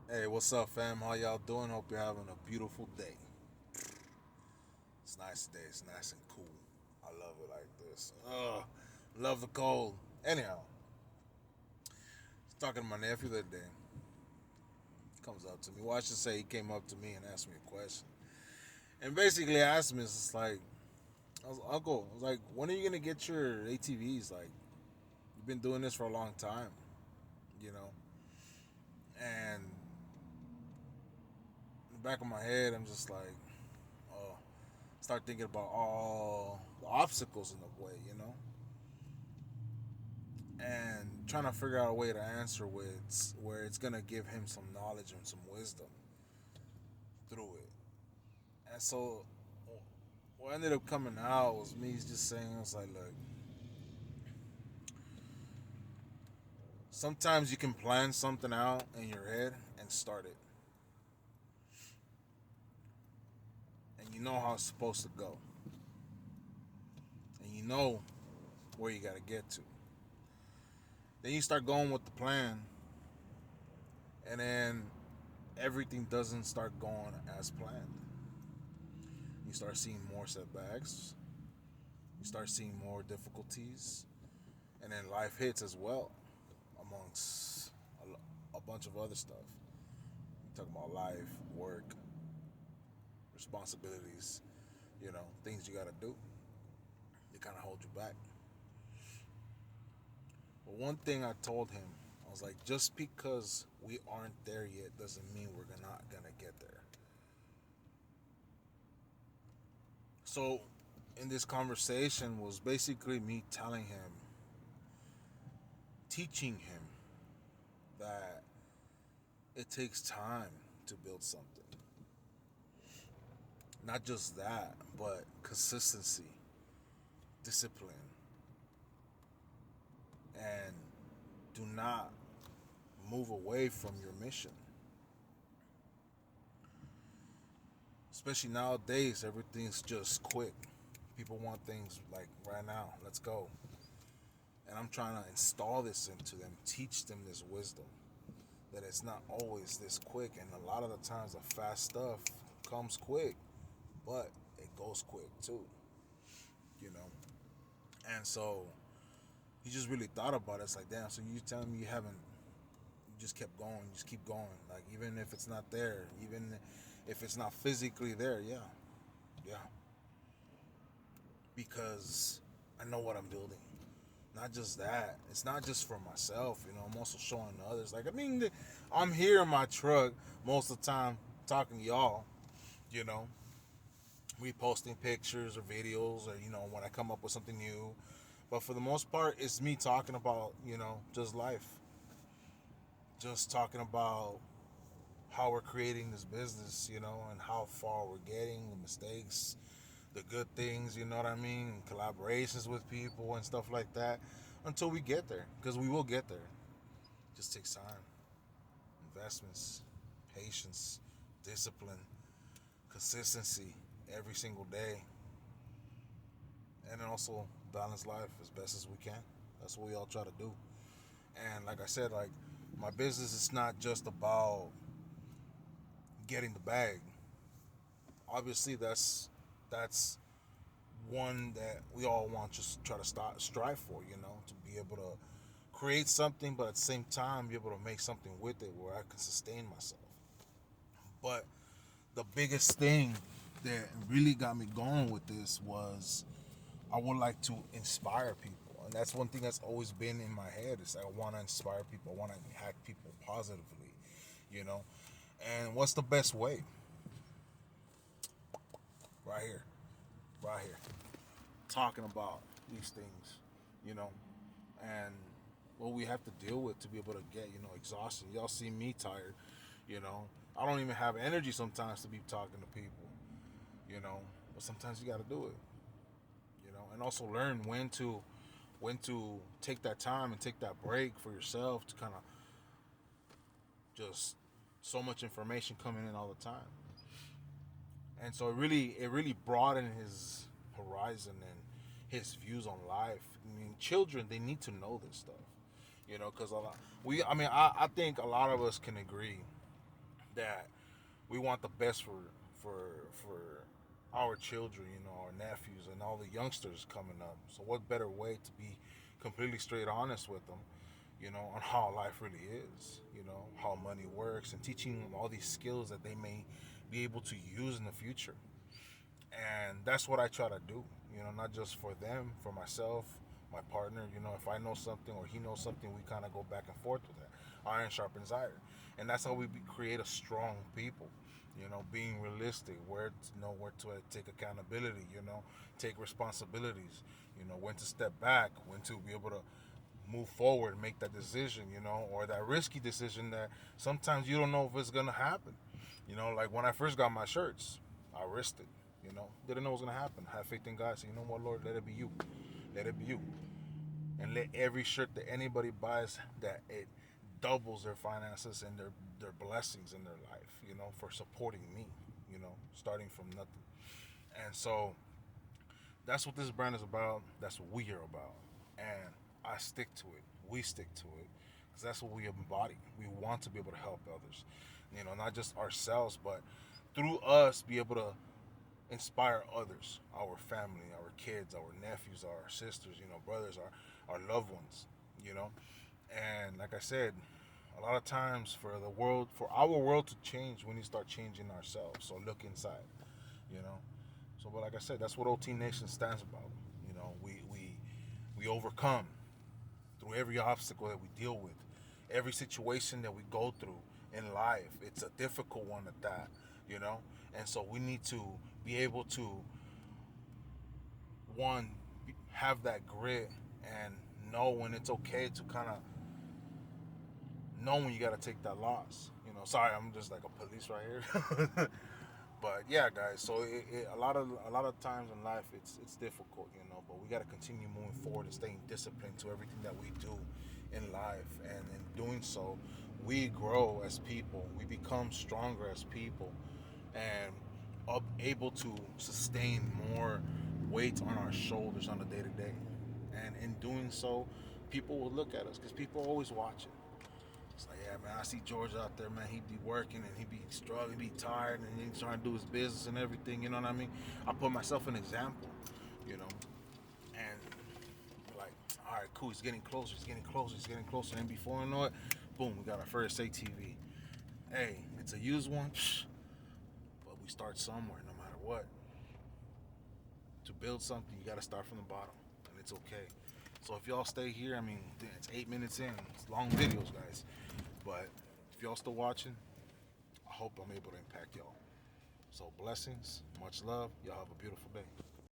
Hey, what's up, fam? How y'all doing? Hope you're having a beautiful day. It's nice today. It's nice and cool. I love it like this. Love the cold. Anyhow, I was talking to my nephew the other day. He comes up to me. Well, I should say he came up to me and asked me a question. And basically asked me, it's just like, Uncle, I was like, when are you gonna get your ATVs? Like, you've been doing this for a long time, you know. And in the back of my head, I'm just like, oh, start thinking about all the obstacles in the way, and trying to figure out a way to answer with where it's gonna give him some knowledge and some wisdom through it. And so what ended up coming out was me just saying, I was like, look, sometimes you can plan something out in your head and start it, and you know how it's supposed to go, and you know where you got to get to. Then you start going with the plan, and then everything doesn't start going as planned. You start seeing more setbacks, you start seeing more difficulties, and then life hits as well, amongst a bunch of other stuff. You talk about life, work, responsibilities, things you got to do. They kind of hold you back. But one thing I told him, I was like, just because we aren't there yet doesn't mean we're not gonna get there. So, in this conversation was basically me telling him, teaching him that it takes time to build something. Not just that, but consistency, discipline, and do not move away from your mission. Especially nowadays, everything's just quick. People want things like right now, let's go. And I'm trying to install this into them, teach them this wisdom that it's not always this quick. And a lot of the times, the fast stuff comes quick, but it goes quick too, you know? And so he just really thought about it. It's like, damn, so you telling me you haven't, you just kept going, you just keep going. Like, even if it's not there, even if it's not physically there, yeah, yeah. Because I know what I'm building. Not just that, it's not just for myself, I'm also showing others. Like, I mean, I'm here in my truck most of the time talking to y'all, you know, reposting pictures or videos, or, when I come up with something new. But for the most part, it's me talking about, just life. Just talking about how we're creating this business, and how far we're getting, the mistakes, the good things, you know what I mean? Collaborations with people and stuff like that until we get there, because we will get there. It just takes time, investments, patience, discipline, consistency every single day, and then also balance life as best as we can. That's what we all try to do. And like I said, like, my business is not just about getting the bag. Obviously, that's one that we all want to just try to strive for, to be able to create something, but at the same time be able to make something with it where I can sustain myself. But the biggest thing that really got me going with this was I would like to inspire people, and that's one thing that's always been in my head. Is I want to inspire people, I want to impact people positively, you know. And what's the best way? Right here, right here, talking about these things, you know, and what we have to deal with to be able to get, exhausted. Y'all see me tired, you know. I don't even have energy sometimes to be talking to people, but sometimes you got to do it, and also learn when to take that time and take that break for yourself to kind of just so much information coming in all the time. And so it really broadened his horizon and his views on life. I mean, children, they need to know this stuff, because a lot, I think a lot of us can agree that we want the best for our children, our nephews and all the youngsters coming up. So what better way to be completely straight honest with them, on how life really is, how money works, and teaching them all these skills that they may be able to use in the future. And that's what I try to do, not just for them, for myself, my partner. If I know something or he knows something, we kind of go back and forth with that. Iron sharpens iron. And that's how we create a strong people. Being realistic, where to know where to take accountability, take responsibilities, when to step back, when to be able to move forward and make that decision, or that risky decision that sometimes you don't know if it's gonna happen. Like when I first got my shirts, I risked it. Didn't know what was gonna happen. Have faith in God. Say, what, Lord, let it be you. Let it be you. And let every shirt that anybody buys, that it doubles their finances and their blessings in their life, for supporting me, starting from nothing. And so that's what this brand is about. That's what we are about. And I stick to it. We stick to it. Because that's what we embody. We want to be able to help others. Not just ourselves, but through us be able to inspire others, our family, our kids, our nephews, our sisters, brothers, our loved ones, you know. And like I said, a lot of times for our world to change, we need to start changing ourselves. So look inside, you know. So, but like I said, that's what OT Nation stands about. We overcome through every obstacle that we deal with, every situation that we go through in life. It's a difficult one at that. And so we need to be able to, one, have that grit and know when it's okay to kind of know when you got to take that loss. Sorry, I'm just like a police right here. But yeah, guys. So a lot of times in life, it's difficult, But we got to continue moving forward and staying disciplined to everything that we do in life, and in doing so, we grow as people. We become stronger as people, and able to sustain more weight on our shoulders on a day to day. And in doing so, people will look at us because people are always watching. It's like, yeah, man, I see George out there, man. He be working and he be struggling, he be tired, and he's trying to do his business and everything. You know what I mean? I put myself an example, and we're like, all right, cool. He's getting closer. He's getting closer. He's getting closer. And before you know it, boom, we got our first ATV. Hey, it's a used one, but we start somewhere, no matter what. To build something, you got to start from the bottom, and it's okay. So if y'all stay here, I mean, it's 8 minutes in. It's long videos, guys. But if y'all still watching, I hope I'm able to impact y'all. So blessings, much love. Y'all have a beautiful day.